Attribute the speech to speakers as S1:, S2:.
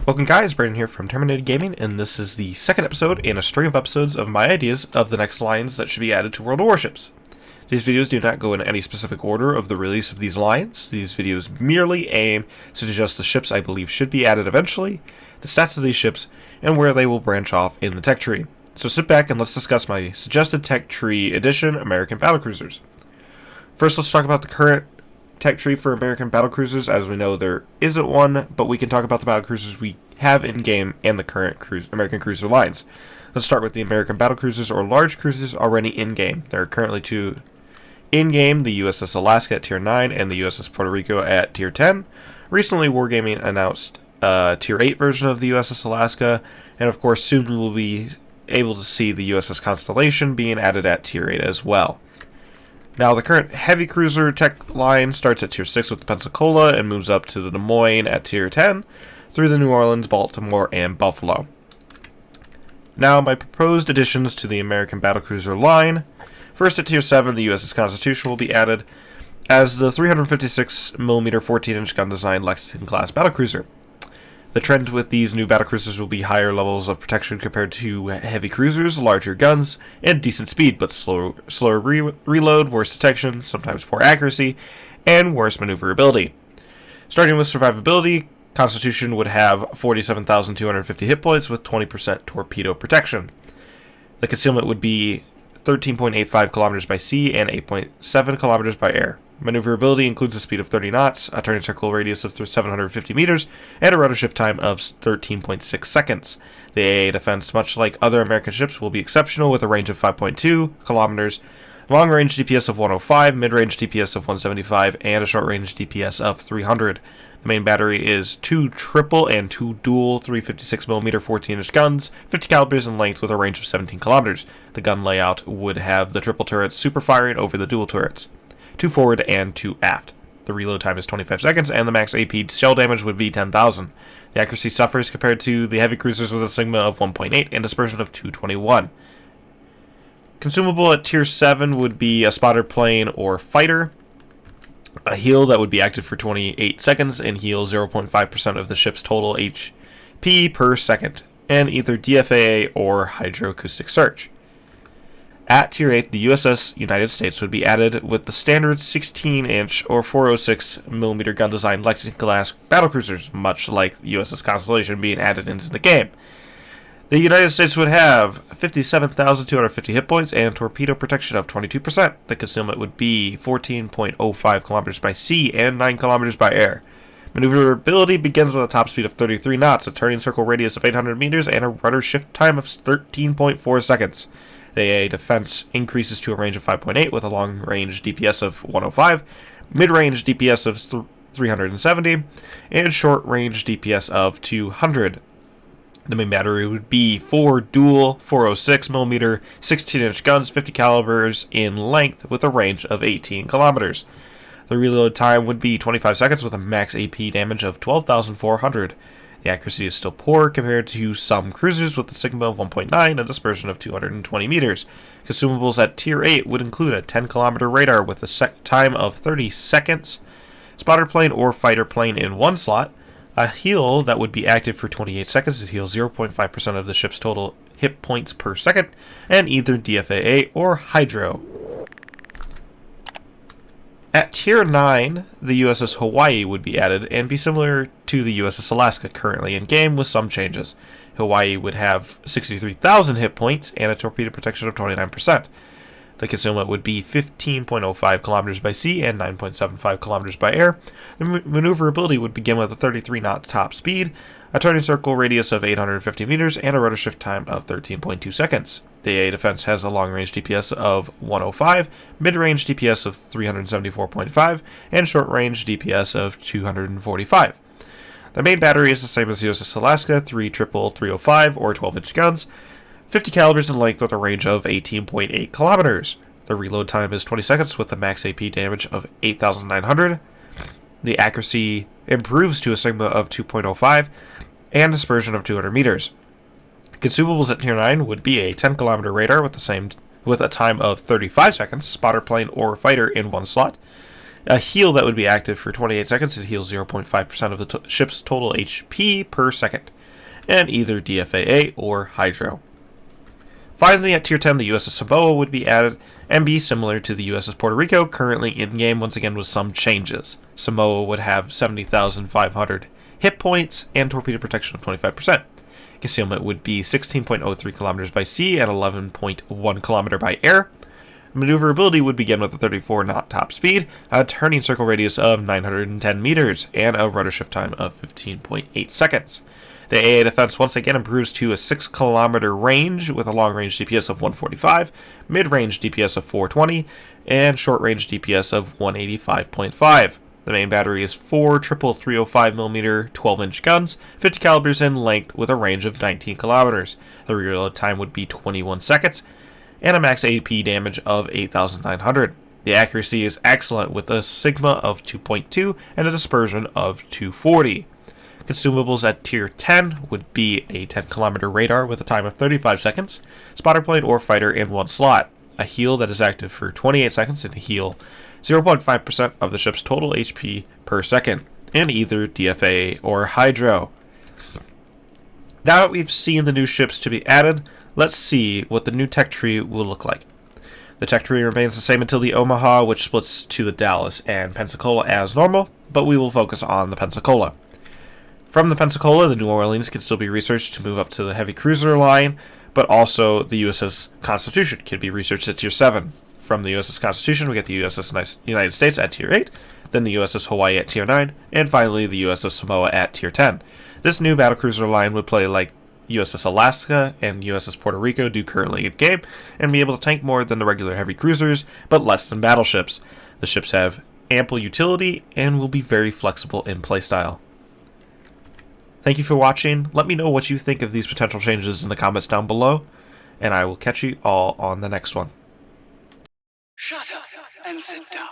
S1: Welcome guys, Brandon here from Terminated Gaming, and this is the second episode in a string of episodes of my ideas of the next lines that should be added to World of Warships. These videos do not go in any specific order of the release of these lines. These videos merely aim to suggest the ships I believe should be added eventually, the stats of these ships, and where they will branch off in the tech tree. So sit back and let's discuss my suggested tech tree edition, American Battlecruisers. First, let's talk about the current tech tree for American Battlecruisers. As we know, there isn't one, but we can talk about the Battlecruisers we have in-game and the current American cruiser lines. Let's start with the American Battlecruisers, or large cruisers, already in-game. There are currently two in-game, the USS Alaska at Tier 9 and the USS Puerto Rico at Tier 10. Recently, Wargaming announced a Tier 8 version of the USS Alaska, and of course soon we will be able to see the USS Constellation being added at Tier 8 as well. Now, the current heavy cruiser tech line starts at Tier 6 with the Pensacola and moves up to the Des Moines at Tier 10 through the New Orleans, Baltimore, and Buffalo. Now, my proposed additions to the American Battlecruiser line. First, at Tier 7, the USS Constitution will be added as the 356mm 14-inch gun design Lexington-class battlecruiser. The trend with these new battlecruisers will be higher levels of protection compared to heavy cruisers, larger guns, and decent speed, but slower reload, worse detection, sometimes poor accuracy, and worse maneuverability. Starting with survivability, Constitution would have 47,250 hit points with 20% torpedo protection. The concealment would be 13.85 kilometers by sea and 8.7 kilometers by air. Maneuverability includes a speed of 30 knots, a turning circle radius of 750 meters, and a rudder shift time of 13.6 seconds. The AA defense, much like other American ships, will be exceptional with a range of 5.2 kilometers, long-range DPS of 105, mid-range DPS of 175, and a short-range DPS of 300. The main battery is 2 triple and 2 dual 356mm 14-inch guns, 50 calibers in length with a range of 17 kilometers. The gun layout would have the triple turrets super firing over the dual turrets, 2 forward and 2 aft. The reload time is 25 seconds, and the max AP shell damage would be 10,000. The accuracy suffers compared to the heavy cruisers with a sigma of 1.8 and dispersion of 221. Consumable at Tier 7 would be a spotter plane or fighter, a heal that would be active for 28 seconds and heal 0.5% of the ship's total HP per second, and either DFAA or hydroacoustic search. At Tier 8, the USS United States would be added with the standard 16-inch or 406mm gun design Lexington-class battlecruisers, much like the USS Constellation being added into the game. The United States would have 57,250 hit points and torpedo protection of 22%. The concealment would be 14.05 kilometers by sea and 9 kilometers by air. Maneuverability begins with a top speed of 33 knots, a turning circle radius of 800 meters, and a rudder shift time of 13.4 seconds. The AA defense increases to a range of 5.8 with a long-range DPS of 105, mid-range DPS of 370, and short-range DPS of 200. The main battery would be 4 dual 406mm 16-inch guns, 50 calibers in length with a range of 18 kilometers. The reload time would be 25 seconds with a max AP damage of 12,400. The accuracy is still poor compared to some cruisers with a sigma of 1.9 and a dispersion of 220 meters. Consumables at Tier 8 would include a 10-kilometer radar with a time of 30 seconds, spotter plane or fighter plane in one slot, a heal that would be active for 28 seconds to heal 0.5% of the ship's total hit points per second, and either DFAA or Hydro. At Tier 9, the USS Hawaii would be added and be similar to the USS Alaska currently in-game with some changes. Hawaii would have 63,000 hit points and a torpedo protection of 29%. The concealment would be 15.05 kilometers by sea and 9.75 kilometers by air. The maneuverability would begin with a 33-knot top speed, a turning circle radius of 850 meters, and a rudder shift time of 13.2 seconds. The AA defense has a long-range DPS of 105, mid-range DPS of 374.5, and short-range DPS of 245. The main battery is the same as the USS Alaska, 3 triple 305 or 12-inch guns, 50 calibers in length with a range of 18.8 kilometers. The reload time is 20 seconds with a max AP damage of 8,900. The accuracy improves to a sigma of 2.05 and dispersion of 200 meters. Consumables at Tier 9 would be a 10-kilometer radar with a time of 35 seconds, spotter plane or fighter in one slot, A heal that would be active for 28 seconds. It heals 0.5% of the ship's total HP per second, and either DFAA or Hydro. Finally, at Tier 10, the USS Samoa would be added and be similar to the USS Puerto Rico, currently in-game, once again with some changes. Samoa would have 70,500 hit points and torpedo protection of 25%. Concealment would be 16.03 kilometers by sea and 11.1 kilometer by air. Maneuverability would begin with a 34-knot top speed, a turning circle radius of 910 meters, and a rudder shift time of 15.8 seconds. The AA defense once again improves to a 6-kilometer range with a long-range DPS of 145, mid-range DPS of 420, and short-range DPS of 185.5. The main battery is 4 triple 305mm 12-inch guns, 50 calibers in length with a range of 19 kilometers. The reload time would be 21 seconds, and a max AP damage of 8,900. The accuracy is excellent with a sigma of 2.2 and a dispersion of 240. Consumables at Tier 10 would be a 10-kilometer radar with a time of 35 seconds, spotter plane or fighter in one slot, a heal that is active for 28 seconds and heal 0.5% of the ship's total HP per second, and either DFA or Hydro. Now that we've seen the new ships to be added, let's see what the new tech tree will look like. The tech tree remains the same until the Omaha, which splits to the Dallas and Pensacola as normal, but we will focus on the Pensacola. From the Pensacola, the New Orleans can still be researched to move up to the heavy cruiser line, but also the USS Constitution can be researched at Tier 7. From the USS Constitution, we get the USS United States at Tier 8, then the USS Hawaii at Tier 9, and finally the USS Samoa at Tier 10. This new battlecruiser line would play like USS Alaska and USS Puerto Rico do currently in-game, and be able to tank more than the regular heavy cruisers, but less than battleships. The ships have ample utility and will be very flexible in playstyle. Thank you for watching. Let me know what you think of these potential changes in the comments down below, and I will catch you all on the next one.
S2: Shut up and sit down.